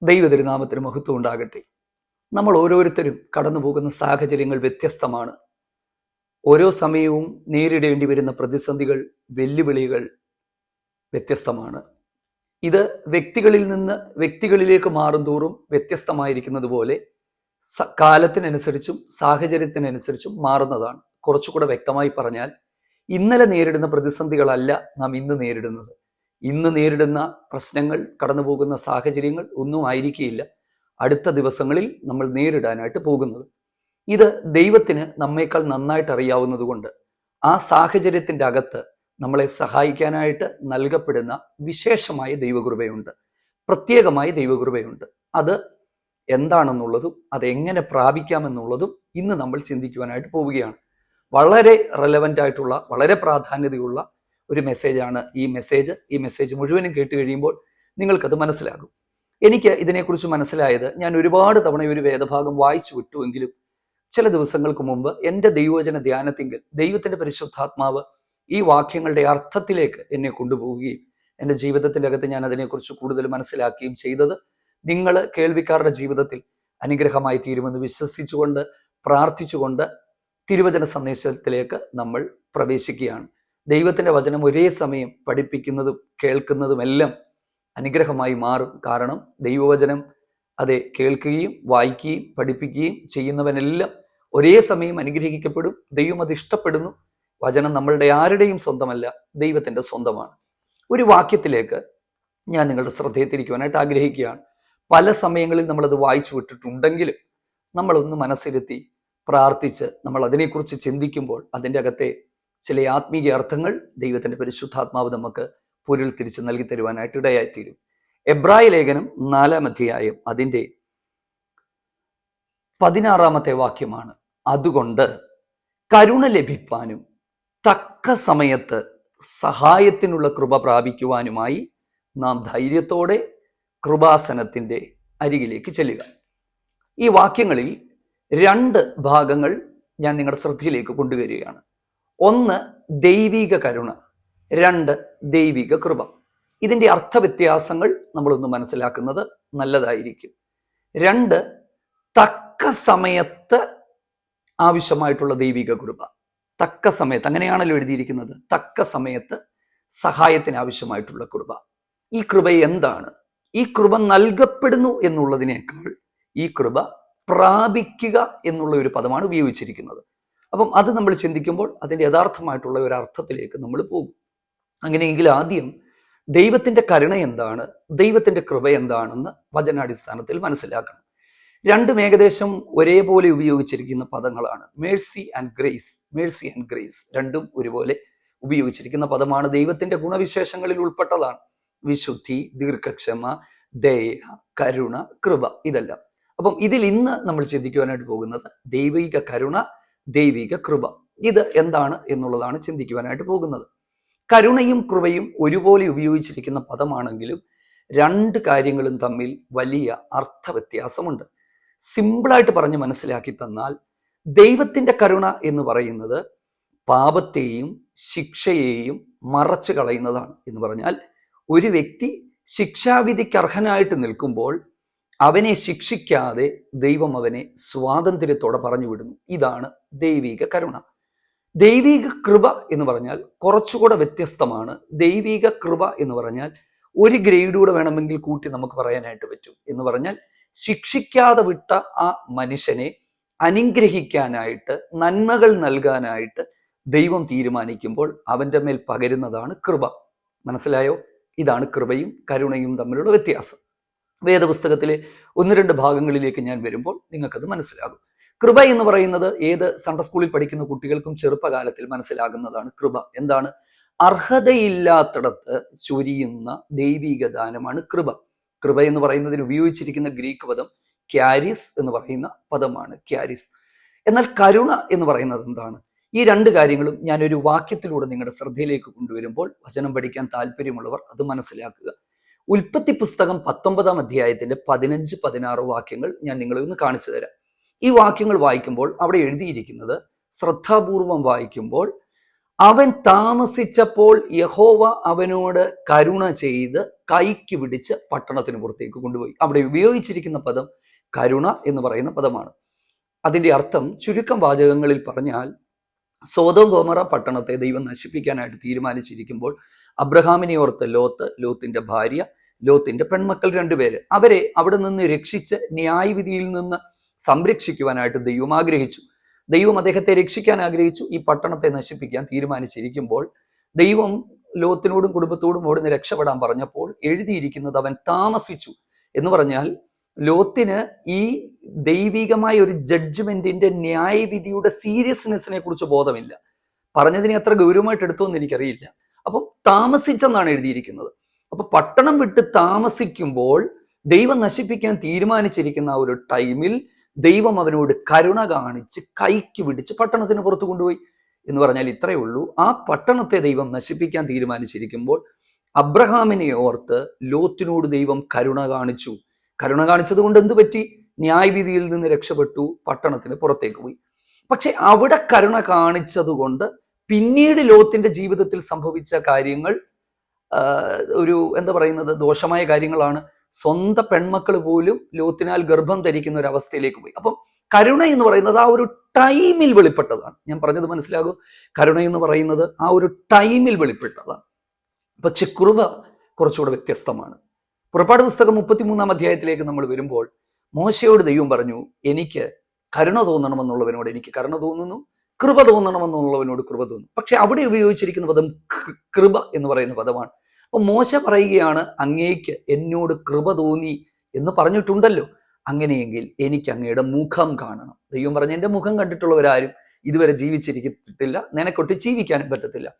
ദൈവതിരുനാമത്തിന് മഹത്വം ഉണ്ടാകട്ടെ. നമ്മൾ ഓരോരുത്തരും കടന്നു പോകുന്ന സാഹചര്യങ്ങൾ വ്യത്യസ്തമാണ്. ഓരോ സമയവും നേരിടേണ്ടി വരുന്ന പ്രതിസന്ധികൾ, വെല്ലുവിളികൾ വ്യത്യസ്തമാണ്. ഇത് വ്യക്തികളിൽ നിന്ന് വ്യക്തികളിലേക്ക് മാറും തോറും വ്യത്യസ്തമായിരിക്കുന്നത് പോലെ കാലത്തിനനുസരിച്ചും സാഹചര്യത്തിനനുസരിച്ചും മാറുന്നതാണ്. കുറച്ചുകൂടെ വ്യക്തമായി പറഞ്ഞാൽ, ഇന്നലെ നേരിടുന്ന പ്രതിസന്ധികളല്ല നാം ഇന്ന് നേരിടുന്നത്. ഇന്ന് നേരിടുന്ന പ്രശ്നങ്ങൾ, കടന്നു പോകുന്ന സാഹചര്യങ്ങൾ ഒന്നും ആയിരിക്കില്ല അടുത്ത ദിവസങ്ങളിൽ നമ്മൾ നേരിടാനായിട്ട് പോകുന്നത്. ഇത് ദൈവത്തിന് നമ്മേക്കാൾ നന്നായിട്ട് അറിയാവുന്നത് കൊണ്ട് ആ സാഹചര്യത്തിൻ്റെ അകത്ത് നമ്മളെ സഹായിക്കാനായിട്ട് നൽകപ്പെടുന്ന വിശേഷമായ ദൈവകൃപയുണ്ട്, പ്രത്യേകമായ ദൈവകൃപയുണ്ട്. അത് എന്താണെന്നുള്ളതും അതെങ്ങനെ പ്രാപിക്കാമെന്നുള്ളതും ഇന്ന് നമ്മൾ ചിന്തിക്കുവാനായിട്ട് പോവുകയാണ്. വളരെ റെലവൻ്റ് ആയിട്ടുള്ള, വളരെ പ്രാധാന്യതയുള്ള ഒരു മെസ്സേജാണ് ഈ മെസ്സേജ് മുഴുവനും കേട്ട് കഴിയുമ്പോൾ നിങ്ങൾക്കത് മനസ്സിലാകും. എനിക്ക് ഇതിനെക്കുറിച്ച് മനസ്സിലായത്, ഞാൻ ഒരുപാട് തവണ ഒരു വേദഭാഗം വായിച്ചു വിട്ടുവെങ്കിലും ചില ദിവസങ്ങൾക്ക് മുമ്പ് എൻ്റെ ദൈവവചന ധ്യാനത്തിങ്കിൽ ദൈവത്തിൻ്റെ പരിശുദ്ധാത്മാവ് ഈ വാക്യങ്ങളുടെ അർത്ഥത്തിലേക്ക് എന്നെ കൊണ്ടുപോവുകയും എൻ്റെ ജീവിതത്തിൻ്റെ അകത്ത് ഞാൻ അതിനെക്കുറിച്ച് കൂടുതൽ മനസ്സിലാക്കുകയും ചെയ്തത് നിങ്ങൾ കേൾവിക്കാരുടെ ജീവിതത്തിൽ അനുഗ്രഹമായി തീരുമെന്ന് വിശ്വസിച്ചുകൊണ്ട് പ്രാർത്ഥിച്ചുകൊണ്ട് തിരുവചന സന്ദേശത്തിലേക്ക് നമ്മൾ പ്രവേശിക്കുകയാണ്. ദൈവത്തിൻ്റെ വചനം ഒരേ സമയം പഠിപ്പിക്കുന്നതും കേൾക്കുന്നതുമെല്ലാം അനുഗ്രഹമായി മാറും. കാരണം ദൈവവചനം അത് കേൾക്കുകയും വായിക്കുകയും പഠിപ്പിക്കുകയും ചെയ്യുന്നവനെല്ലാം ഒരേ സമയം അനുഗ്രഹിക്കപ്പെടും. ദൈവം അത് ഇഷ്ടപ്പെടുന്നു. വചനം നമ്മളുടെ ആരുടെയും സ്വന്തമല്ല, ദൈവത്തിൻ്റെ സ്വന്തമാണ്. ഒരു വാക്യത്തിലേക്ക് ഞാൻ നിങ്ങളുടെ ശ്രദ്ധയെ തിരിക്കുവാനായിട്ട് ആഗ്രഹിക്കുകയാണ്. പല സമയങ്ങളിൽ നമ്മളത് വായിച്ചു വിട്ടിട്ടുണ്ടെങ്കിലും നമ്മളൊന്ന് മനസ്സിരുത്തി പ്രാർത്ഥിച്ച് നമ്മൾ അതിനെക്കുറിച്ച് ചിന്തിക്കുമ്പോൾ അതിൻ്റെ അകത്തെ ചില ആത്മീയ അർത്ഥങ്ങൾ ദൈവത്തിൻ്റെ പരിശുദ്ധാത്മാവ് നമുക്ക് പൊരുൾ തിരിച്ച് നൽകി തരുവാനായിട്ട് ഇടയായിത്തീരും. എബ്രായ ലേഖനം 4-ാം അധ്യായം അതിൻ്റെ 16-ാമത്തെ വാക്യമാണ്. അതുകൊണ്ട് കരുണ ലഭിപ്പാനും തക്ക സമയത്ത് സഹായത്തിനുള്ള കൃപ പ്രാപിക്കുവാനുമായി നാം ധൈര്യത്തോടെ കൃപാസനത്തിൻ്റെ അരികിലേക്ക് ചെല്ലുക. ഈ വാക്യങ്ങളിൽ 2 ഭാഗങ്ങൾ ഞാൻ നിങ്ങളുടെ ശ്രദ്ധയിലേക്ക് കൊണ്ടുവരികയാണ്. 1 ദൈവിക കരുണ, 2 ദൈവിക കൃപ. ഇതിൻ്റെ അർത്ഥവ്യത്യാസങ്ങൾ നമ്മളൊന്ന് മനസ്സിലാക്കുന്നത് നല്ലതായിരിക്കും. 2 തക്ക സമയത്ത് ആവശ്യമായിട്ടുള്ള ദൈവിക കൃപ. തക്ക സമയത്ത്, അങ്ങനെയാണല്ലോ എഴുതിയിരിക്കുന്നത്, തക്ക സമയത്ത് സഹായത്തിന് ആവശ്യമായിട്ടുള്ള കൃപ. ഈ കൃപ എന്താണ്? ഈ കൃപ നൽകപ്പെടുന്നു എന്നുള്ളതിനേക്കാൾ ഈ കൃപ പ്രാപിക്കുക എന്നുള്ള ഒരു പദമാണ് ഉപയോഗിച്ചിരിക്കുന്നത്. അപ്പം അത് നമ്മൾ ചിന്തിക്കുമ്പോൾ അതിൻ്റെ യഥാർത്ഥമായിട്ടുള്ള ഒരു അർത്ഥത്തിലേക്ക് നമ്മൾ പോകും. അങ്ങനെയെങ്കിൽ ആദ്യം ദൈവത്തിൻ്റെ കരുണ എന്താണ്, ദൈവത്തിൻ്റെ കൃപ എന്താണെന്ന് വചനാടിസ്ഥാനത്തിൽ മനസ്സിലാക്കണം. 2 ഏകദേശം ഒരേപോലെ ഉപയോഗിച്ചിരിക്കുന്ന പദങ്ങളാണ്. Mercy and grace, Mercy and grace 2 ഒരുപോലെ ഉപയോഗിച്ചിരിക്കുന്ന പദമാണ്. ദൈവത്തിൻ്റെ ഗുണവിശേഷങ്ങളിൽ ഉൾപ്പെട്ടതാണ്. വിശുദ്ധി, ദീർഘക്ഷമ, ദയ, കരുണ, കൃപ, ഇതെല്ലാം. അപ്പം ഇതിൽ ഇന്ന് നമ്മൾ ചിന്തിക്കുവാനായിട്ട് പോകുന്നത് ദൈവിക കരുണ, ദൈവിക കൃപ. ഇത് എന്താണ് എന്നുള്ളതാണ് ചിന്തിക്കുവാനായിട്ട് പോകുന്നത്. കരുണയും കൃപയും ഒരുപോലെ ഉപയോഗിച്ചിരിക്കുന്ന പദമാണെങ്കിലും 2 കാര്യങ്ങളും തമ്മിൽ വലിയ അർത്ഥവ്യത്യാസമുണ്ട്. സിമ്പിളായിട്ട് പറഞ്ഞ് മനസ്സിലാക്കി തന്നാൽ, ദൈവത്തിൻ്റെ കരുണ എന്ന് പറയുന്നത് പാപത്തെയും ശിക്ഷയെയും മറച്ചു കളയുന്നതാണ്. എന്ന് പറഞ്ഞാൽ, ഒരു വ്യക്തി ശിക്ഷാവിധിക്ക് അർഹനായിട്ട് നിൽക്കുമ്പോൾ അവനെ ശിക്ഷിക്കാതെ ദൈവം അവനെ സ്വാതന്ത്ര്യത്തോടെ പറഞ്ഞു വിടുന്നു. ഇതാണ് ദൈവിക കരുണ. ദൈവിക കൃപ എന്ന് പറഞ്ഞാൽ കുറച്ചുകൂടെ വ്യത്യസ്തമാണ്. ദൈവിക കൃപ എന്ന് പറഞ്ഞാൽ ഒരു ഗ്രേഡൂടെ വേണമെങ്കിൽ കൂട്ടി നമുക്ക് പറയാനായിട്ട് പറ്റും. എന്ന് പറഞ്ഞാൽ, ശിക്ഷിക്കാതെ വിട്ട ആ മനുഷ്യനെ അനുഗ്രഹിക്കാനായിട്ട്, നന്മകൾ നൽകാനായിട്ട് ദൈവം തീരുമാനിക്കുമ്പോൾ അവൻ്റെ മേൽ പകരുന്നതാണ് കൃപ. മനസ്സിലായോ? ഇതാണ് കൃപയും കരുണയും തമ്മിലുള്ള വ്യത്യാസം. വേദപുസ്തകത്തിലെ 1-2 ഭാഗങ്ങളിലേക്ക് ഞാൻ വരുമ്പോൾ നിങ്ങൾക്കത് മനസ്സിലാകും. കൃപ എന്ന് പറയുന്നത് ഏത് സൺഡേ സ്കൂളിൽ പഠിക്കുന്ന കുട്ടികൾക്കും ചെറുപ്പകാലത്തിൽ മനസ്സിലാകുന്നതാണ്. കൃപ എന്താണ്? അർഹതയില്ലാത്തിടത്ത് ചൊരിയുന്ന ദൈവിക ദാനമാണ് കൃപ. കൃപ എന്ന് പറയുന്നതിന് ഉപയോഗിച്ചിരിക്കുന്ന ഗ്രീക്ക് പദം ക്യാരിസ് എന്ന് പറയുന്ന പദമാണ്, ക്യാരിസ്. എന്നാൽ കരുണ എന്ന് പറയുന്നത് എന്താണ്? ഈ 2 കാര്യങ്ങളും ഞാനൊരു വാക്യത്തിലൂടെ നിങ്ങളുടെ ശ്രദ്ധയിലേക്ക് കൊണ്ടുവരുമ്പോൾ വചനം പഠിക്കാൻ താല്പര്യമുള്ളവർ അത് മനസ്സിലാക്കുക. ഉൽപ്പത്തി പുസ്തകം 19-ാം അധ്യായത്തിന്റെ 15-16 വാക്യങ്ങൾ ഞാൻ നിങ്ങളെ ഒന്ന് കാണിച്ചു തരാം. ഈ വാക്യങ്ങൾ വായിക്കുമ്പോൾ അവിടെ എഴുതിയിരിക്കുന്നത്, ശ്രദ്ധാപൂർവം വായിക്കുമ്പോൾ, അവൻ താമസിച്ചപ്പോൾ യഹോവ അവനോട് കരുണ ചെയ്ത് കൈക്ക് പിടിച്ച് പട്ടണത്തിന് പുറത്തേക്ക് കൊണ്ടുപോയി. അവിടെ ഉപയോഗിച്ചിരിക്കുന്ന പദം കരുണ എന്ന് പറയുന്ന പദമാണ്. അതിൻ്റെ അർത്ഥം ചുരുക്കം വാചകങ്ങളിൽ പറഞ്ഞാൽ, സോദോം ഗോമറ പട്ടണത്തെ ദൈവം നശിപ്പിക്കാനായിട്ട് തീരുമാനിച്ചിരിക്കുമ്പോൾ അബ്രഹാമിനെ ഓർത്ത് ലോത്തിന്റെ ഭാര്യ, ലോത്തിന്റെ പെൺമക്കൾ 2 പേര്, അവരെ അവിടെ നിന്ന് രക്ഷിച്ച് ന്യായവിധിയിൽ നിന്ന് സംരക്ഷിക്കുവാനായിട്ട് ദൈവം ആഗ്രഹിച്ചു. ദൈവം അദ്ദേഹത്തെ രക്ഷിക്കാൻ ആഗ്രഹിച്ചു. ഈ പട്ടണത്തെ നശിപ്പിക്കാൻ തീരുമാനിച്ചിരിക്കുമ്പോൾ ദൈവം ലോത്തിനോടും കുടുംബത്തോടും ഓടുന്ന് രക്ഷപ്പെടാൻ പറഞ്ഞപ്പോൾ എഴുതിയിരിക്കുന്നത് അവൻ താമസിച്ചു എന്ന് പറഞ്ഞാൽ, ലോത്തിന് ഈ ദൈവികമായ ഒരു ജഡ്ജ്മെന്റിന്റെ ന്യായവിധിയുടെ സീരിയസ്നെസ്സിനെ കുറിച്ച് ബോധമില്ല. പറഞ്ഞതിനെ അത്ര ഗൗരവമായിട്ട് എടുത്തോന്ന് എനിക്കറിയില്ല. അപ്പം താമസിച്ചെന്നാണ് എഴുതിയിരിക്കുന്നത്. അപ്പൊ പട്ടണം വിട്ട് താമസിക്കുമ്പോൾ ദൈവം നശിപ്പിക്കാൻ തീരുമാനിച്ചിരിക്കുന്ന ആ ഒരു ടൈമിൽ ദൈവം അവനോട് കരുണ കാണിച്ച് കൈക്ക് പിടിച്ച് പട്ടണത്തിന് പുറത്തു കൊണ്ടുപോയി എന്ന് പറഞ്ഞാൽ ഇത്രയേ ഉള്ളൂ. ആ പട്ടണത്തെ ദൈവം നശിപ്പിക്കാൻ തീരുമാനിച്ചിരിക്കുമ്പോൾ അബ്രഹാമിനെ ഓർത്ത് ലോത്തിനോട് ദൈവം കരുണ കാണിച്ചു. കരുണ കാണിച്ചത് കൊണ്ട് എന്ത് പറ്റി? ന്യായവിധിയിൽ നിന്ന് രക്ഷപ്പെട്ടു, പട്ടണത്തിന് പുറത്തേക്ക് പോയി. പക്ഷെ അവിടെ കരുണ കാണിച്ചത് കൊണ്ട് പിന്നീട് ലോത്തിന്റെ ജീവിതത്തിൽ സംഭവിച്ച കാര്യങ്ങൾ ഒരു എന്താ പറയുന്നത്, ദോഷമായ കാര്യങ്ങളാണ്. സ്വന്തം പെൺമക്കൾ പോലും ലോത്തിനാൽ ഗർഭം ധരിക്കുന്ന ഒരു അവസ്ഥയിലേക്ക് പോയി. അപ്പം കരുണ എന്ന് പറയുന്നത് ആ ഒരു ടൈമിൽ വെളിപ്പെട്ടതാണ്. ഞാൻ പറഞ്ഞത് മനസ്സിലാകും? കരുണ എന്ന് പറയുന്നത് ആ ഒരു ടൈമിൽ വെളിപ്പെട്ടതാണ്. പക്ഷെ കൃപ കുറച്ചുകൂടെ വ്യത്യസ്തമാണ്. പുറപ്പാട് പുസ്തകം 33-ാം അധ്യായത്തിലേക്ക് നമ്മൾ വരുമ്പോൾ മോശയോട് ദൈവം പറഞ്ഞു, എനിക്ക് കരുണ തോന്നണമെന്നുള്ളവനോട് എനിക്ക് കരുണ തോന്നുന്നു, കൃപ തോന്നണമെന്നുള്ളവനോട് കൃപ തോന്നുന്നു. പക്ഷെ അവിടെ ഉപയോഗിച്ചിരിക്കുന്ന പദം കൃപ എന്ന് പറയുന്ന പദമാണ്. അപ്പൊ മോശ പറയുകയാണ്, അങ്ങേക്ക് എന്നോട് കൃപ തോന്നി എന്ന് പറഞ്ഞിട്ടുണ്ടല്ലോ, അങ്ങനെയെങ്കിൽ എനിക്ക് അങ്ങയുടെ മുഖം കാണണം. ദൈവം പറഞ്ഞു, എൻ്റെ മുഖം കണ്ടിട്ടുള്ളവരാരും ഇതുവരെ ജീവിച്ചിരിക്കത്തില്ല, നിനക്കൊട്ട് ജീവിക്കാനും പറ്റത്തില്ല.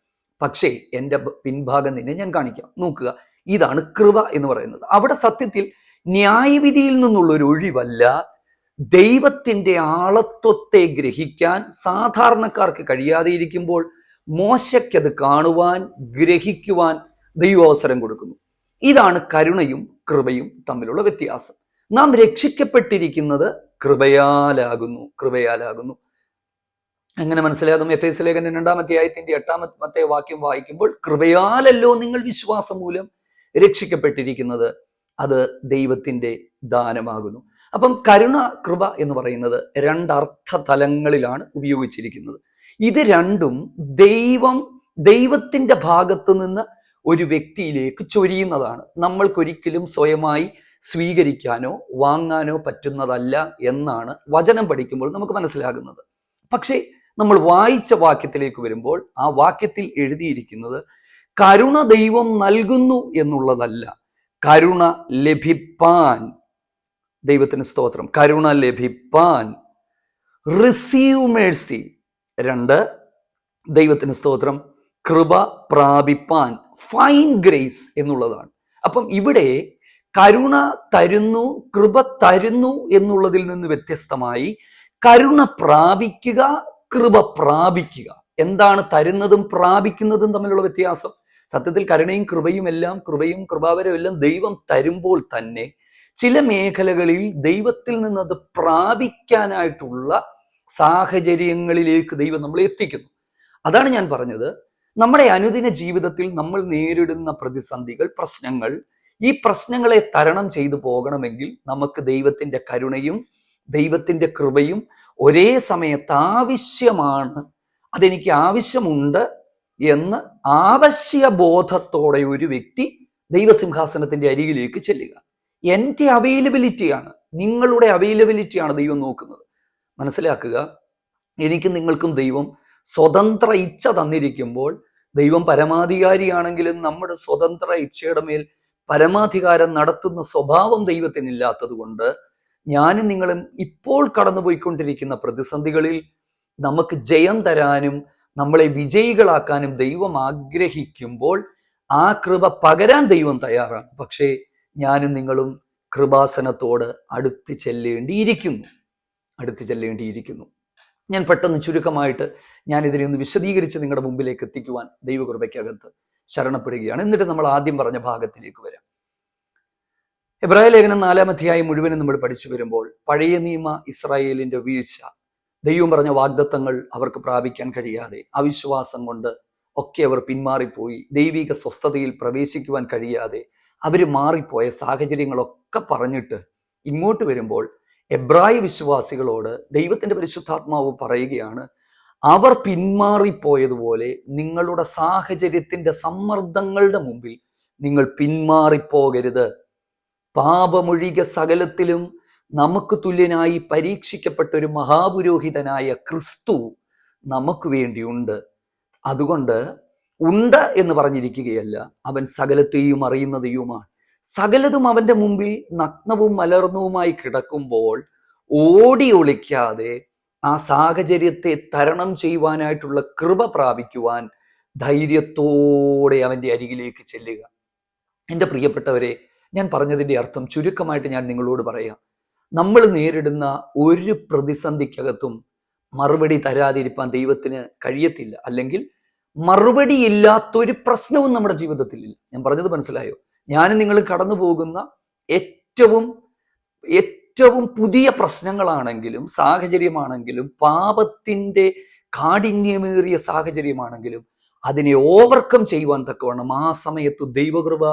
പക്ഷേ എൻ്റെ പിൻഭാഗം നിന്നെ ഞാൻ കാണിക്കാം. നോക്കുക, ഇതാണ് കൃപ എന്ന് പറയുന്നത്. അവിടെ സത്യത്തിൽ ന്യായവിധിയിൽ നിന്നുള്ള ഒരു ഒഴിവല്ല, ദൈവത്തിൻ്റെ ആളത്വത്തെ ഗ്രഹിക്കാൻ സാധാരണക്കാർക്ക് കഴിയാതെ ഇരിക്കുമ്പോൾ മോശയ്ക്കത് കാണുവാൻ, ഗ്രഹിക്കുവാൻ ദൈവം അവസരം കൊടുക്കുന്നു. ഇതാണ് കരുണയും കൃപയും തമ്മിലുള്ള വ്യത്യാസം. നാം രക്ഷിക്കപ്പെട്ടിരിക്കുന്നത് കൃപയാലാകുന്നു. എങ്ങനെ മനസ്സിലാകും? എഫേസ്യ ലേഖനം 2-ാം അധ്യായത്തിന്റെ 8-ാമത്തെ വാക്യം വായിക്കുമ്പോൾ, കൃപയാലല്ലോ നിങ്ങൾ വിശ്വാസം മൂലം രക്ഷിക്കപ്പെട്ടിരിക്കുന്നത്, അത് ദൈവത്തിന്റെ ദാനമാകുന്നു. അപ്പം കരുണ, കൃപ എന്ന് പറയുന്നത് 2 അർത്ഥതലങ്ങളിലാണ് ഉപയോഗിച്ചിരിക്കുന്നത്. ഇത് രണ്ടും ദൈവത്തിന്റെ ഭാഗത്ത് നിന്ന് ഒരു വ്യക്തിയിലേക്ക് ചൊരിയുന്നതാണ്. നമ്മൾക്കൊരിക്കലും സ്വയമായി സ്വീകരിക്കാനോ വാങ്ങാനോ പറ്റുന്നതല്ല എന്നാണ് വചനം പഠിക്കുമ്പോൾ നമുക്ക് മനസ്സിലാകുന്നത്. പക്ഷേ നമ്മൾ വായിച്ച വാക്യത്തിലേക്ക് വരുമ്പോൾ ആ വാക്യത്തിൽ എഴുതിയിരിക്കുന്നത് കരുണ ദൈവം നൽകുന്നു എന്നുള്ളതല്ല, കരുണ ലഭിപ്പാൻ, ദൈവത്തിന് സ്തോത്രം, കരുണ ലഭിപ്പാൻ, റിസീവ് മേഴ്സി. 2, ദൈവത്തിന് സ്തോത്രം, കൃപ പ്രാപിപ്പാൻ, ഫൈൻ ഗ്രേസ് എന്നുള്ളതാണ്. അപ്പം ഇവിടെ കരുണ തരുന്നു, കൃപ തരുന്നു എന്നുള്ളതിൽ നിന്ന് വ്യത്യസ്തമായി കരുണ പ്രാപിക്കുക, കൃപ പ്രാപിക്കുക. എന്താണ് തരുന്നതും പ്രാപിക്കുന്നതും തമ്മിലുള്ള വ്യത്യാസം? സത്യത്തിൽ കരുണയും കൃപയും എല്ലാം, കൃപയും കൃപാവരവും എല്ലാം ദൈവം തരുമ്പോൾ തന്നെ ചില മേഖലകളിൽ ദൈവത്തിൽ നിന്ന് അത് പ്രാപിക്കാനായിട്ടുള്ള സാഹചര്യങ്ങളിലേക്ക് ദൈവം നമ്മളെ എത്തിക്കുന്നു. അതാണ് ഞാൻ പറഞ്ഞത്, നമ്മുടെ അനുദിന ജീവിതത്തിൽ നമ്മൾ നേരിടുന്ന പ്രതിസന്ധികൾ, പ്രശ്നങ്ങൾ, ഈ പ്രശ്നങ്ങളെ തരണം ചെയ്തു പോകണമെങ്കിൽ നമുക്ക് ദൈവത്തിന്റെ കരുണയും ദൈവത്തിന്റെ കൃപയും ഒരേ സമയത്ത് ആവശ്യമാണ്. അതെനിക്ക് ആവശ്യമുണ്ട് എന്ന് ആവശ്യബോധത്തോടെ ഒരു വ്യക്തി ദൈവസിംഹാസനത്തിന്റെ അരികിലേക്ക് ചെല്ലുക. എൻ്റെ അവൈലബിലിറ്റിയാണ്, നിങ്ങളുടെ അവൈലബിലിറ്റിയാണ് ദൈവം നോക്കുന്നത്. മനസ്സിലാക്കുക, എനിക്കും നിങ്ങൾക്കും ദൈവം സ്വതന്ത്ര ഇച്ഛ തന്നിരിക്കുമ്പോൾ, ദൈവം പരമാധികാരിയാണെങ്കിലും നമ്മുടെ സ്വതന്ത്ര ഇച്ഛയുടെ മേൽ പരമാധികാരം നടത്തുന്ന സ്വഭാവം ദൈവത്തിനില്ലാത്തത് കൊണ്ട് ഞാനും നിങ്ങളും ഇപ്പോൾ കടന്നുപോയിക്കൊണ്ടിരിക്കുന്ന പ്രതിസന്ധികളിൽ നമുക്ക് ജയം തരാനും നമ്മളെ വിജയികളാക്കാനും ദൈവം ആഗ്രഹിക്കുമ്പോൾ ആ കൃപ പകരാൻ ദൈവം തയ്യാറാണ്. പക്ഷേ ഞാനും നിങ്ങളും കൃപാസനത്തോട് അടുത്ത് ചെല്ലേണ്ടിയിരിക്കുന്നു. ഞാൻ പെട്ടെന്ന് ചുരുക്കമായിട്ട് ഞാനിതിനെ ഒന്ന് വിശദീകരിച്ച് നിങ്ങളുടെ മുമ്പിലേക്ക് എത്തിക്കുവാൻ ദൈവകൃപയ്ക്കകത്ത് ശരണപ്പെടുകയാണ്. എന്നിട്ട് നമ്മൾ ആദ്യം പറഞ്ഞ ഭാഗത്തിലേക്ക് വരാം. എബ്രായ ലേഖനം 4-ാം അധ്യായം മുഴുവനും നമ്മൾ പഠിച്ചു വരുമ്പോൾ പഴയ നിയമ ഇസ്രായേലിന്റെ വീഴ്ച, ദൈവം പറഞ്ഞ വാഗ്ദത്തങ്ങൾ അവർക്ക് പ്രാപിക്കാൻ കഴിയാതെ അവിശ്വാസം കൊണ്ട് ഒക്കെ അവർ പിന്മാറിപ്പോയി. ദൈവിക സ്വസ്ഥതയിൽ പ്രവേശിക്കുവാൻ കഴിയാതെ അവർ മാറിപ്പോയ സാഹചര്യങ്ങളൊക്കെ പറഞ്ഞിട്ട് ഇങ്ങോട്ട് വരുമ്പോൾ എബ്രായ വിശ്വാസികളോട് ദൈവത്തിൻ്റെ പരിശുദ്ധാത്മാവ് പറയുകയാണ്, അവർ പിന്മാറിപ്പോയതുപോലെ നിങ്ങളുടെ സാഹചര്യത്തിൻ്റെ സമ്മർദ്ദങ്ങളുടെ മുമ്പിൽ നിങ്ങൾ പിന്മാറിപ്പോകരുത്. പാപമൊഴികെ സകലത്തിലും നമുക്ക് തുല്യനായി പരീക്ഷിക്കപ്പെട്ട ഒരു മഹാപുരോഹിതനായ ക്രിസ്തു നമുക്ക് വേണ്ടിയുണ്ട്. അതുകൊണ്ട് ഉണ്ട് എന്ന് പറഞ്ഞിരിക്കുകയല്ല, അവൻ സകലത്തെയും അറിയുന്ന ദൈവമാണ്. സകലതും അവൻ്റെ മുമ്പിൽ നഗ്നവും മലർന്നവുമായി കിടക്കുമ്പോൾ ഓടി ഒളിക്കാതെ ആ സാഹചര്യത്തെ തരണം ചെയ്യുവാനായിട്ടുള്ള കൃപ പ്രാപിക്കുവാൻ ധൈര്യത്തോടെ അവൻ്റെ അരികിലേക്ക് ചെല്ലുക. എൻ്റെ പ്രിയപ്പെട്ടവരെ, ഞാൻ പറഞ്ഞതിൻ്റെ അർത്ഥം ചുരുക്കമായിട്ട് ഞാൻ നിങ്ങളോട് പറയാം. നമ്മൾ നേരിടുന്ന ഒരു പ്രതിസന്ധിക്കകത്തും മറുപടി തരാതിരിക്കാൻ ദൈവത്തിന് കഴിയത്തില്ല. അല്ലെങ്കിൽ മറുപടി ഇല്ലാത്തൊരു പ്രശ്നവും നമ്മുടെ ജീവിതത്തിലില്ല. ഞാൻ പറഞ്ഞത് മനസ്സിലായോ? ഞാനും നിങ്ങൾ കടന്നു പോകുന്ന ഏറ്റവും പുതിയ പ്രശ്നങ്ങളാണെങ്കിലും സാഹചര്യമാണെങ്കിലും പാപത്തിൻ്റെ കാഠിന്യമേറിയ സാഹചര്യമാണെങ്കിലും അതിനെ ഓവർകം ചെയ്യുവാൻ തക്കവണ്ണം ആ സമയത്ത് ദൈവകൃപ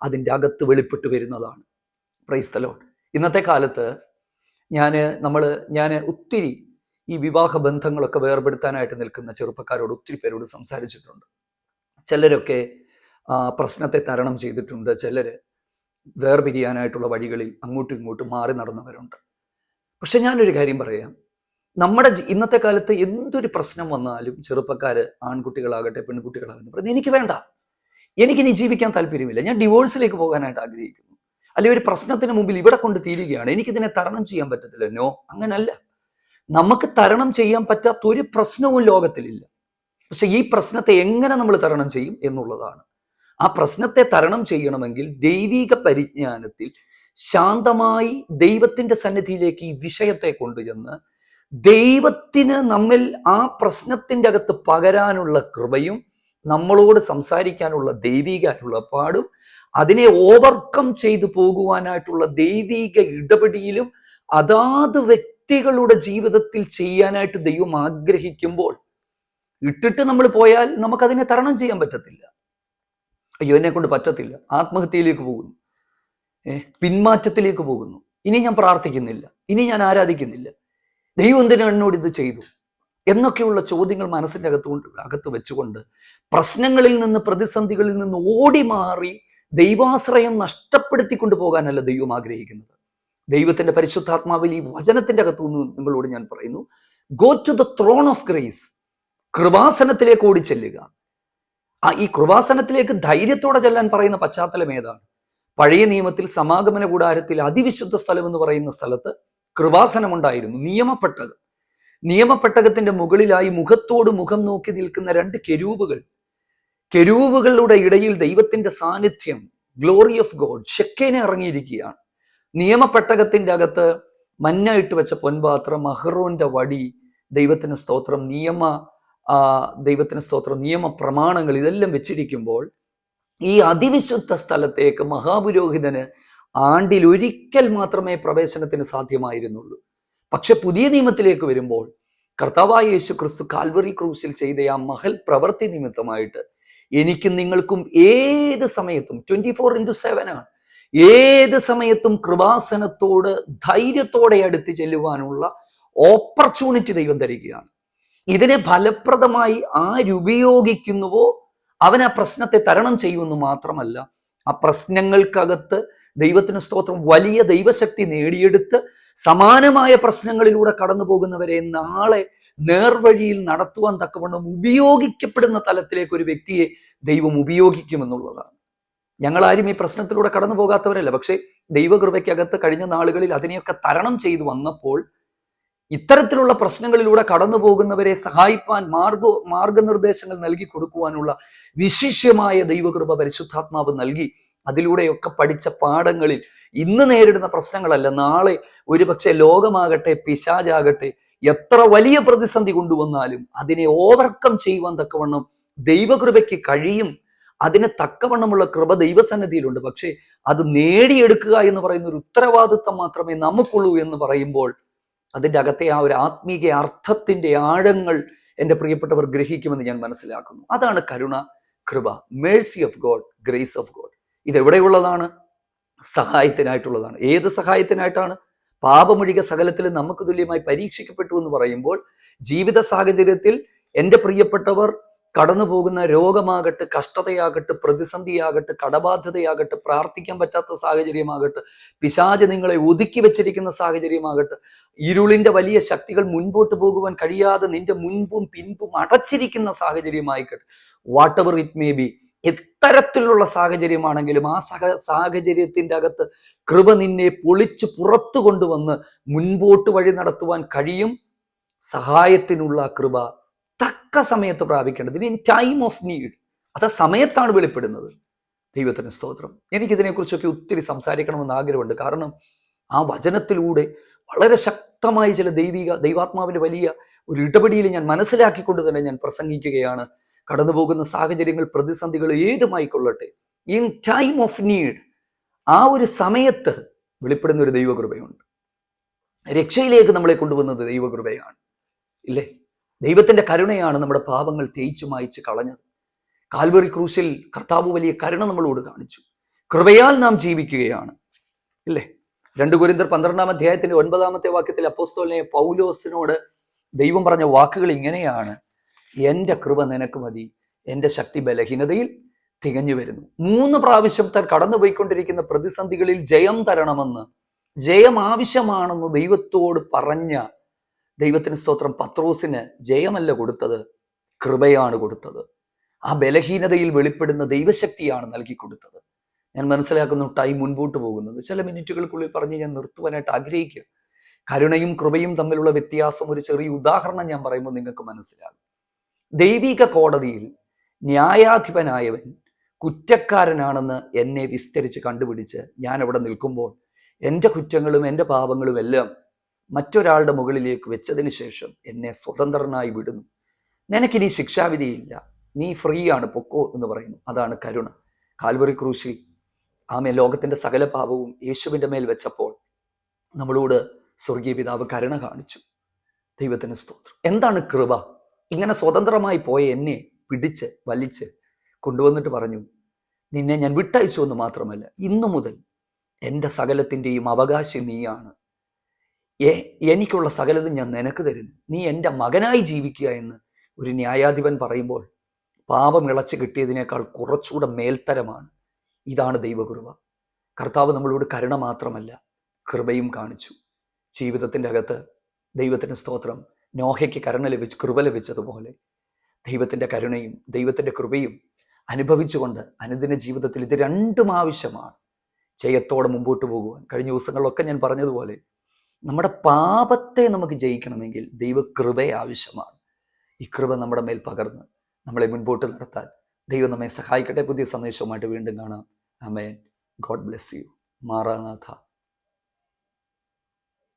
അതിൻ്റെ അകത്ത് വെളിപ്പെട്ട് വരുന്നതാണ്. Praise the Lord. ഇന്നത്തെ കാലത്ത് ഞാൻ ഒത്തിരി ഈ വിവാഹ ബന്ധങ്ങളൊക്കെ വേർപെടുത്താനായിട്ട് നിൽക്കുന്ന ചെറുപ്പക്കാരോട് ഒത്തിരി പേരോട് സംസാരിച്ചിട്ടുണ്ട്. ചിലരൊക്കെ പ്രശ്നത്തെ തരണം ചെയ്തിട്ടുണ്ട്, ചിലർ വേർപിരിയാനായിട്ടുള്ള വഴികളിൽ അങ്ങോട്ടും ഇങ്ങോട്ടും മാറി നടന്നവരുണ്ട്. പക്ഷെ ഞാനൊരു കാര്യം പറയാം, നമ്മുടെ ഇന്നത്തെ കാലത്ത് എന്തൊരു പ്രശ്നം വന്നാലും ചെറുപ്പക്കാർ, ആൺകുട്ടികളാകട്ടെ പെൺകുട്ടികളാകട്ടെ, പറയുന്നത് എനിക്ക് വേണ്ട, എനിക്കിനി ജീവിക്കാൻ താല്പര്യമില്ല, ഞാൻ ഡിവോഴ്സിലേക്ക് പോകാനായിട്ട് ആഗ്രഹിക്കുന്നു, അല്ലെങ്കിൽ ഒരു പ്രശ്നത്തിന് മുമ്പിൽ ഇവിടെ കൊണ്ട് തീരുകയാണ്, എനിക്കിതിനെ തരണം ചെയ്യാൻ പറ്റത്തില്ല. നോ, അങ്ങനല്ല. നമുക്ക് തരണം ചെയ്യാൻ പറ്റാത്ത ഒരു പ്രശ്നവും ലോകത്തിലില്ല. പക്ഷെ ഈ പ്രശ്നത്തെ എങ്ങനെ നമ്മൾ തരണം ചെയ്യും എന്നുള്ളതാണ്. ആ പ്രശ്നത്തെ തരണം ചെയ്യണമെങ്കിൽ ദൈവിക പരിജ്ഞാനത്തിൽ ശാന്തമായി ദൈവത്തിന്റെ സന്നിധിയിലേക്ക് ഈ വിഷയത്തെ കൊണ്ടുചെന്ന് ദൈവത്തിന് നമ്മിൽ ആ പ്രശ്നത്തിന്റെ അകത്ത് പകരാനുള്ള കൃപയും നമ്മളോട് സംസാരിക്കാനുള്ള ദൈവിക അരുളപ്പാടും അതിനെ ഓവർകം ചെയ്തു പോകുവാനായിട്ടുള്ള ദൈവിക ഇടപെടിയിലും അതാത് വ്യക്തികളുടെ ജീവിതത്തിൽ ചെയ്യാനായിട്ട് ദൈവം ആഗ്രഹിക്കുമ്പോൾ ഇട്ടിട്ട് നമ്മൾ പോയാൽ നമുക്കതിനെ തരണം ചെയ്യാൻ പറ്റത്തില്ല. അയ്യോ, എന്നെ കൊണ്ട് പറ്റത്തില്ല, ആത്മഹത്യയിലേക്ക് പോകുന്നു, പിന്മാറ്റത്തിലേക്ക് പോകുന്നു, ഇനി ഞാൻ പ്രാർത്ഥിക്കുന്നില്ല, ഇനി ഞാൻ ആരാധിക്കുന്നില്ല, ദൈവം എന്തിനാണ് എന്നോട് ഇത് ചെയ്തു എന്നൊക്കെയുള്ള ചോദ്യങ്ങൾ മനസ്സിൻ്റെ അകത്ത് വെച്ചുകൊണ്ട് പ്രശ്നങ്ങളിൽ നിന്ന്, പ്രതിസന്ധികളിൽ നിന്ന് ഓടി മാറി ദൈവാശ്രയം നഷ്ടപ്പെടുത്തിക്കൊണ്ടു പോകാനല്ല ദൈവം ആഗ്രഹിക്കുന്നത്. ദൈവത്തിന്റെ പരിശുദ്ധാത്മാവിൽ ഈ വചനത്തിന്റെ അകത്തുനിന്ന് നിങ്ങളോട് ഞാൻ പറയുന്നു, go to the throne of grace. കൃപാസനത്തിലേക്ക് ഓടി ചെല്ലുക. ഈ കൃപാസനത്തിലേക്ക് ധൈര്യത്തോടെ ചെല്ലാൻ പറയുന്ന പശ്ചാത്തലം ഏതാണ്? പഴയ നിയമത്തിൽ സമാഗമന കൂടാരത്തിൽ അതിവിശുദ്ധ സ്ഥലം എന്ന് പറയുന്ന സ്ഥലത്ത് കൃപാസനമുണ്ടായിരുന്നു. നിയമപ്പെട്ടകത്തിന്റെ മുകളിലായി മുഖത്തോട് മുഖം നോക്കി നിൽക്കുന്ന 2 കെരൂബുകളുടെ ഇടയിൽ ദൈവത്തിന്റെ സാന്നിധ്യം, ഗ്ലോറി ഓഫ് ഗോഡ്, ഷെക്കേനെ ഇറങ്ങിയിരിക്കുകയാണ്. നിയമപ്പെട്ടകത്തിന്റെ അകത്ത് മന്ന ഇട്ട് വെച്ച പൊൻപാത്രം, അഹ്റോന്റെ വടി, ദൈവത്തിന് സ്തോത്രം, നിയമ പ്രമാണങ്ങൾ, ഇതെല്ലാം വെച്ചിരിക്കുമ്പോൾ ഈ അതിവിശുദ്ധ സ്ഥലത്തേക്ക് മഹാപുരോഹിതന് ആണ്ടിൽ ഒരിക്കൽ മാത്രമേ പ്രവേശനത്തിന് സാധ്യമായിരുന്നുള്ളൂ. പക്ഷെ പുതിയ നിയമത്തിലേക്ക് വരുമ്പോൾ കർത്താവായ യേശു ക്രിസ്തു കാൽവറി ക്രൂസിൽ ചെയ്ത ആ മഹൽ പ്രവൃത്തി നിമിത്തമായിട്ട് എനിക്കും നിങ്ങൾക്കും ഏത് സമയത്തും 24/7 ആണ്, ഏത് സമയത്തും കൃപാസനത്തോട് ധൈര്യത്തോടെ അടുത്ത് ചെല്ലുവാനുള്ള ഓപ്പർച്യൂണിറ്റി ദൈവം തരികയാണ്. ഇതിനെ ഫലപ്രദമായി ആരുപയോഗിക്കുന്നുവോ അവൻ ആ പ്രശ്നത്തെ തരണം ചെയ്യുമെന്ന് മാത്രമല്ല, ആ പ്രശ്നങ്ങൾക്കകത്ത് ദൈവത്തിന് സ്തോത്രം വലിയ ദൈവശക്തി നേടിയെടുത്ത് സമാനമായ പ്രശ്നങ്ങളിലൂടെ കടന്നു പോകുന്നവരെ നാളെ നേർവഴിയിൽ നടത്തുവാൻ തക്കവണ്ണം ഉപയോഗിക്കപ്പെടുന്ന തലത്തിലേക്ക് ഒരു വ്യക്തിയെ ദൈവം ഉപയോഗിക്കുമെന്നുള്ളതാണ്. ഞങ്ങളാരും ഈ പ്രശ്നത്തിലൂടെ കടന്നു പോകാത്തവരല്ല. പക്ഷേ ദൈവകൃപയ്ക്കകത്ത് കഴിഞ്ഞ നാളുകളിൽ അതിനെയൊക്കെ തരണം ചെയ്തു വന്നപ്പോൾ ഇത്തരത്തിലുള്ള പ്രശ്നങ്ങളിലൂടെ കടന്നു പോകുന്നവരെ സഹായിപ്പാൻ മാർഗനിർദ്ദേശങ്ങൾ നൽകി കൊടുക്കുവാനുള്ള വിശിഷ്യമായ ദൈവകൃപ പരിശുദ്ധാത്മാവ് നൽകി അതിലൂടെയൊക്കെ പഠിച്ച പാഠങ്ങളിൽ ഇന്ന് നേരിടുന്ന പ്രശ്നങ്ങളല്ല, നാളെ ഒരുപക്ഷെ ലോകമാകട്ടെ പിശാചാകട്ടെ എത്ര വലിയ പ്രതിസന്ധി കൊണ്ടുവന്നാലും അതിനെ ഓവർകം ചെയ്യുവാൻ തക്കവണ്ണം ദൈവകൃപയ്ക്ക് കഴിയും. അതിന് തക്കവണ്ണമുള്ള കൃപ ദൈവസന്നിധിയിലുണ്ട്. പക്ഷേ അത് നേടിയെടുക്കുക എന്ന് പറയുന്ന ഒരു ഉത്തരവാദിത്വം മാത്രമേ നമുക്കുള്ളൂ എന്ന് പറയുമ്പോൾ അതിൻ്റെ അകത്തെ ആ ഒരു ആത്മീയ അർത്ഥത്തിന്റെ ആഴങ്ങൾ എൻ്റെ പ്രിയപ്പെട്ടവർ ഗ്രഹിക്കുമെന്ന് ഞാൻ മനസ്സിലാക്കുന്നു. അതാണ് കരുണ, കൃപ, mercy of God, grace of God. ഇതെവിടെയുള്ളതാണ്? സഹായത്തിനായിട്ടുള്ളതാണ്. ഏത് സഹായത്തിനായിട്ടാണ്? പാപമൊഴികെ സകലത്തിലും നമുക്ക് തുല്യമായി പരീക്ഷിക്കപ്പെട്ടു എന്ന് പറയുമ്പോൾ ജീവിത സാഹചര്യത്തിൽ എൻ്റെ പ്രിയപ്പെട്ടവർ കടന്നു പോകുന്ന രോഗമാകട്ടെ, കഷ്ടതയാകട്ടെ, പ്രതിസന്ധിയാകട്ടെ, കടബാധ്യതയാകട്ടെ, പ്രാർത്ഥിക്കാൻ പറ്റാത്ത സാഹചര്യമാകട്ടെ, പിശാച് നിങ്ങളെ ഒതുക്കി വെച്ചിരിക്കുന്ന സാഹചര്യമാകട്ടെ, ഇരുളിന്റെ വലിയ ശക്തികൾ മുൻപോട്ട് പോകുവാൻ കഴിയാതെ നിന്റെ മുൻപും പിൻപും അടച്ചിരിക്കുന്ന സാഹചര്യമായിക്കട്ടെ, whatever it may be, എത്തരത്തിലുള്ള സാഹചര്യമാണെങ്കിലും ആ സാഹചര്യത്തിൻ്റെ അകത്ത് കൃപ നിന്നെ പൊളിച്ച് പുറത്തു കൊണ്ടുവന്ന് മുൻപോട്ട് വഴി നടത്തുവാൻ കഴിയും. സഹായത്തിനുള്ള കൃപ തക്ക സമയത്ത് പ്രാപിക്കേണ്ടത്, ഇൻ ടൈം ഓഫ് നീഡ്. അത് സമയത്താണ് വെളിപ്പെടുന്നത്. ദൈവത്തിന് സ്തോത്രം. എനിക്കിതിനെക്കുറിച്ചൊക്കെ ഒത്തിരി സംസാരിക്കണമെന്ന് ആഗ്രഹമുണ്ട്. കാരണം ആ വചനത്തിലൂടെ വളരെ ശക്തമായ ചില ദൈവാത്മാവിൻ്റെ വലിയ ഒരു ഇടപെടിയിൽ ഞാൻ മനസ്സിലാക്കിക്കൊണ്ട് തന്നെ ഞാൻ പ്രസംഗിക്കുകയാണ്. കടന്നു പോകുന്ന സാഹചര്യങ്ങൾ, പ്രതിസന്ധികൾ ഏതുമായിക്കൊള്ളട്ടെ, ഇൻ ടൈം ഓഫ് നീഡ്, ആ ഒരു സമയത്ത് വെളിപ്പെടുന്ന ഒരു ദൈവകൃപയുണ്ട്. രക്ഷയിലേക്ക് നമ്മളെ കൊണ്ടുവന്നത് ദൈവകൃപയാണ്, ഇല്ലേ? ദൈവത്തിന്റെ കരുണയാണ് നമ്മുടെ പാപങ്ങൾ തേച്ചു മായ്ച്ച് കളഞ്ഞത്. കാൽവറി ക്രൂശിൽ കർത്താവ് വലിയ കരുണ നമ്മളോട് കാണിച്ചു. കൃപയാൽ നാം ജീവിക്കുകയാണ്, ഇല്ലേ? 2 കൊരിന്ത്യർ 12-ാം അധ്യായത്തിന്റെ 9-ാമത്തെ വാക്യത്തിൽ അപ്പോസ്തലനായ പൗലോസിനോട് ദൈവം പറഞ്ഞ വാക്കുകൾ ഇങ്ങനെയാണ്: എൻ്റെ കൃപ നിനക്ക് മതി, എൻ്റെ ശക്തി ബലഹീനതയിൽ തികഞ്ഞു വരുന്നു. 3 പ്രാവശ്യം താൻ കടന്നുപോയിക്കൊണ്ടിരിക്കുന്ന പ്രതിസന്ധികളിൽ ജയം തരണമെന്ന്, ജയം ആവശ്യമാണെന്ന് ദൈവത്തോട് പറഞ്ഞ ദൈവത്തിന് സ്തോത്രം, പത്രോസിന് ജയമല്ല കൊടുത്തത്, കൃപയാണ് കൊടുത്തത്. ആ ബലഹീനതയിൽ വെളിപ്പെടുന്ന ദൈവശക്തിയാണ് നൽകി കൊടുത്തത്. ഞാൻ മനസ്സിലാക്കുന്നു ടൈം മുൻപോട്ട് പോകുന്നത്. ചില മിനിറ്റുകൾക്കുള്ളിൽ പറഞ്ഞ് ഞാൻ നിർത്തുവാനായിട്ട് ആഗ്രഹിക്കുക. കരുണയും കൃപയും തമ്മിലുള്ള വ്യത്യാസം ഒരു ചെറിയ ഉദാഹരണം ഞാൻ പറയുമ്പോൾ നിങ്ങൾക്ക് മനസ്സിലാകും. ദൈവിക കോടതിയിൽ ന്യായാധിപനായവൻ കുറ്റക്കാരനാണെന്ന് എന്നെ വിസ്തരിച്ച് കണ്ടുപിടിച്ച് ഞാൻ അവിടെ നിൽക്കുമ്പോൾ എൻ്റെ കുറ്റങ്ങളും എൻ്റെ പാപങ്ങളും എല്ലാം മറ്റൊരാളുടെ മുകളിലേക്ക് വെച്ചതിന് ശേഷം എന്നെ സ്വതന്ത്രനായി വിടുന്നു. നിനക്കിനി ശിക്ഷാവിധിയില്ല, നീ ഫ്രീ ആണ്, പൊക്കോ എന്ന് പറയുന്നു. അതാണ് കരുണ. കാൽവറി ക്രൂശിൽ ലോകത്തിന്റെ സകല പാപവും യേശുവിൻ്റെ മേൽ വെച്ചപ്പോൾ നമ്മളോട് സ്വർഗീയ പിതാവ് കരുണ കാണിച്ചു. ദൈവത്തിന് സ്തോത്രം. എന്താണ് കൃപ? ഇങ്ങനെ സ്വതന്ത്രമായി പോയ എന്നെ പിടിച്ച് വലിച്ച് കൊണ്ടുവന്നിട്ട് പറഞ്ഞു, നിന്നെ ഞാൻ വിട്ടയച്ചു എന്ന് മാത്രമല്ല, ഇന്നു മുതൽ എൻ്റെ സകലത്തിൻ്റെയും അവകാശി നീയാണ്. എനിക്കുള്ള സകലതും ഞാൻ നിനക്ക് തരുന്നു, നീ എൻ്റെ മകനായി ജീവിക്കുക എന്ന് ഒരു ന്യായാധിപൻ പറയുമ്പോൾ പാപം ഇളച്ച് കിട്ടിയതിനേക്കാൾ കുറച്ചുകൂടെ മേൽത്തരമാണ്. ഇതാണ് ദൈവകൃപ. കർത്താവ് നമ്മളോട് കരുണ മാത്രമല്ല കൃപയും കാണിച്ചു. ജീവിതത്തിൻ്റെ അകത്ത് ദൈവത്തിന് സ്തോത്രം, നോഹയ്ക്ക് കൃപ ലഭിച്ചതുപോലെ ദൈവത്തിൻ്റെ കരുണയും ദൈവത്തിൻ്റെ കൃപയും അനുഭവിച്ചുകൊണ്ട് അനുദിന ജീവിതത്തിൽ ഇത് രണ്ടും ആവശ്യമാണ് ജയത്തോടെ മുമ്പോട്ട് പോകുവാൻ. കഴിഞ്ഞ ദിവസങ്ങളിലൊക്കെ ഞാൻ പറഞ്ഞതുപോലെ നമ്മുടെ പാപത്തെ നമുക്ക് ജയിക്കണമെങ്കിൽ ദൈവകൃപ ആവശ്യമാണ്. ഈ കൃപ നമ്മുടെ മേൽ പകർന്ന് നമ്മളെ മുൻപോട്ട് നടത്താൻ ദൈവം നമ്മെ സഹായിക്കട്ടെ. പുതിയ സന്ദേശവുമായിട്ട് വീണ്ടും കാണാം. Amen. God bless you. Maranatha.